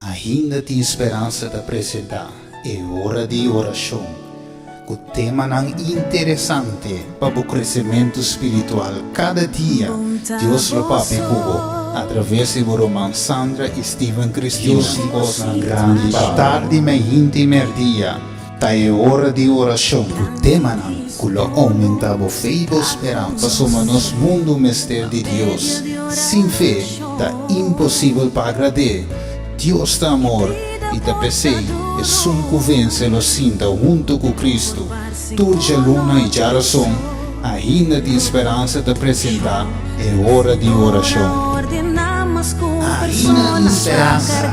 Ainda tem esperança de apresentar. É hora de oração. O tema não interessante para o crescimento espiritual cada dia. Deus lo papi cubo. Através de Roman Sandra e Steven Cristina. Deus na grande tarde me dia. Tá é hora de oração. O tema não. Culo aumenta a fé e a esperança. Somos nos mundo mistério de Deus. Sem fé, tá impossível para agradar. Deus da amor e da presente e sun convence lo sinta junto com Cristo. Turja luna e geração, ainda tem esperança de apresentar, é hora de oração. Ainda tem esperança.